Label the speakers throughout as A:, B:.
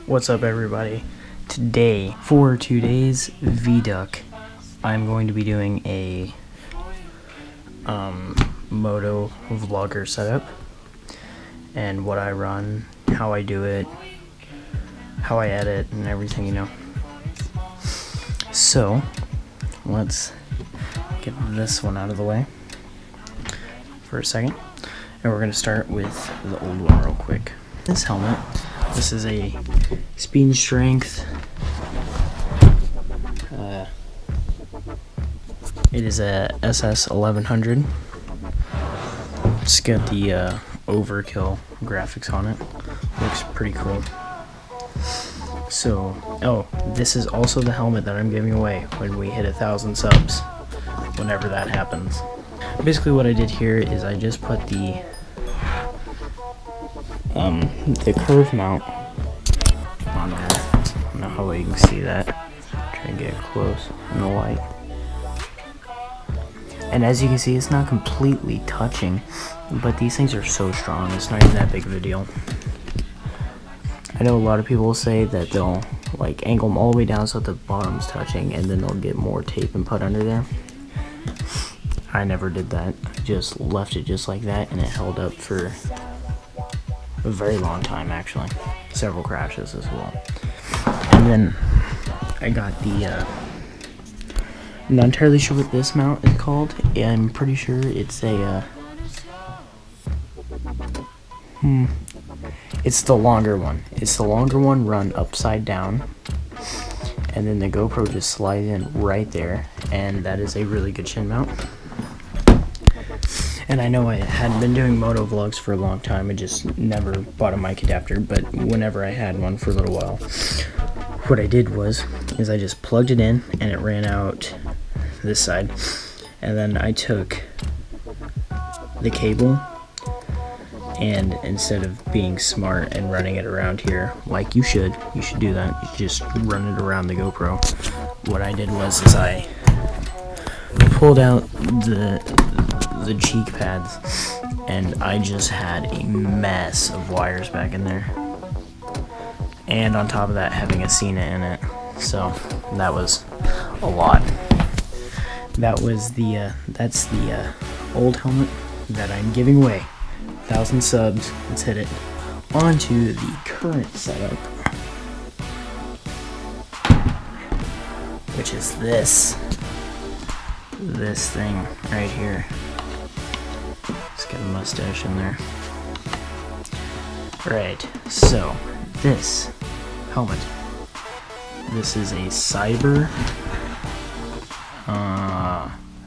A: What's up, everybody? Today, for today's VDuck, I'm going to be doing a Motovlogger setup and what I run, how I do it, how I edit, and everything, you know. So, let's get this one out of the way for a second, and we're going to start with the old one real quick. This helmet. This is a speed and strength. It is a SS 1100. It's got the overkill graphics on it. Looks pretty cool. So, this is also the helmet that I'm giving away when we hit 1,000 subs. Whenever that happens. Basically, what I did here is I just put the curve mount on there. I don't know how well you can see that. Try and get it close in the light. And as you can see, it's not completely touching, but these things are so strong, it's not even that big of a deal. I know a lot of people will say that they'll like angle them all the way down so the bottom's touching, and then they'll get more tape and put under there. I never did that. I just left it just like that, and it held up for a very long time, actually. Several crashes as well. And then I got the I'm not entirely sure what this mount is called. I'm pretty sure it's a it's the longer one. It's the longer one run upside down, and then the GoPro just slides in right there, and that is a really good chin mount. And I know I hadn't been doing moto vlogs for a long time. I just never bought a mic adapter, but whenever I had one for a little while, what I did is I just plugged it in and it ran out this side, and then I took the cable, and instead of being smart and running it around here like you should do that. You just run it around the GoPro. What I did was I pulled out the cheek pads, and I just had a mess of wires back in there, and on top of that having a Cena in it, so that was a lot. That was that's the old helmet that I'm giving away. 1,000 subs, let's hit it. On to the current setup, which is this thing right here. Got a mustache in there. Right, so this helmet. This is a Cyber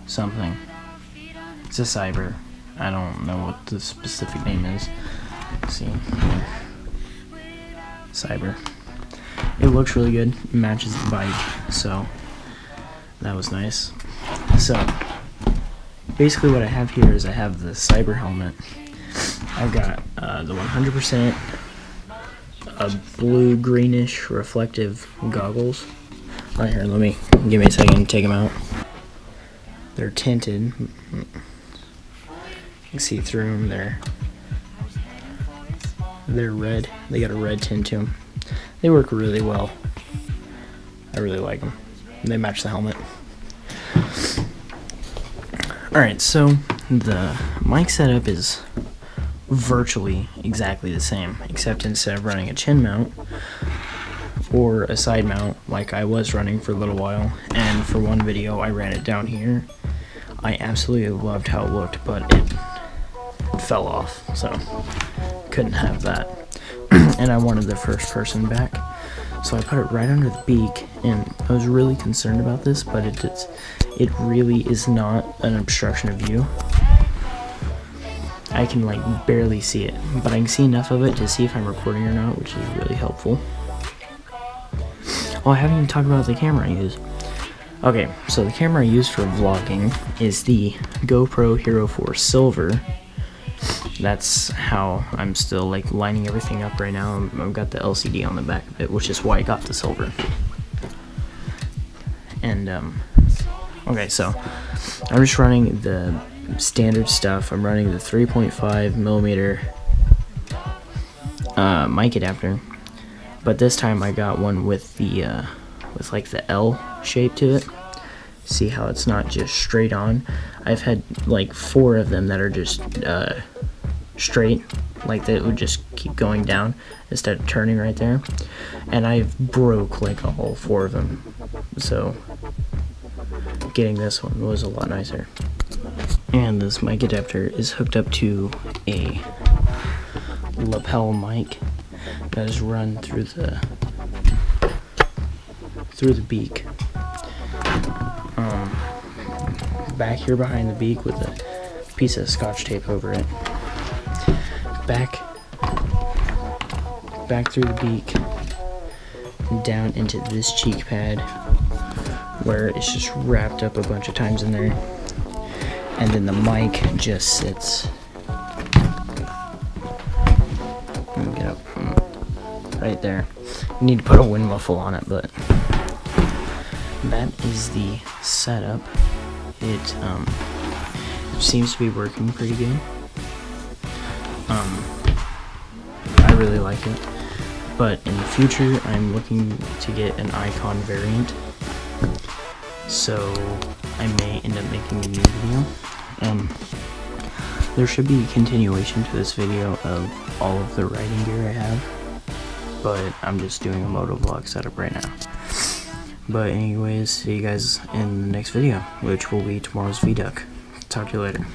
A: something. It's a Cyber. I don't know what the specific name is. Let's see here. Cyber. It looks really good. It matches the bike, so that was nice. So basically what I have here is I have the Cyber helmet. I've got the 100% blue greenish reflective goggles. Right here, give me a second to take them out. They're tinted. You can see through them. They're red. They got a red tint to them. They work really well. I really like them. They match the helmet. Alright, so the mic setup is virtually exactly the same, except instead of running a chin mount or a side mount like I was running for a little while, and for one video I ran it down here, I absolutely loved how it looked, but it fell off, so couldn't have that. And I wanted the first person back, so I put it right under the beak, and I was really concerned about this, but it really is not an obstruction of view. I can like barely see it, but I can see enough of it to see if I'm recording or not, which is really helpful. Oh, I haven't even talked about the camera I use. Okay, so the camera I use for vlogging is the GoPro Hero 4 Silver. That's how I'm still like lining everything up right now. I've got the LCD on the back of it, which is why I got the silver. And okay, so I'm just running the standard stuff. I'm running the 3.5 millimeter mic adapter, But this time I got one with the with like the L shape to it. See how it's not just straight on? I've had like 4 of them that are just straight, like that would just keep going down instead of turning right there, and I broke like all 4 of them, so getting this one was a lot nicer. And this mic adapter is hooked up to a lapel mic that is run through the beak, back here behind the beak with a piece of scotch tape over it, back through the beak and down into this cheek pad where it's just wrapped up a bunch of times in there, and then the mic just sits. Let me get up right there. You need to put a wind muffle on it, but that is the setup. It seems to be working pretty good. I really like it, but in the future I'm looking to get an icon variant, so I may end up making a new video. There should be a continuation to this video of all of the riding gear I have, but I'm just doing a motovlog setup right now. But anyways, see you guys in the next video, which will be tomorrow's VDuck. Talk to you later.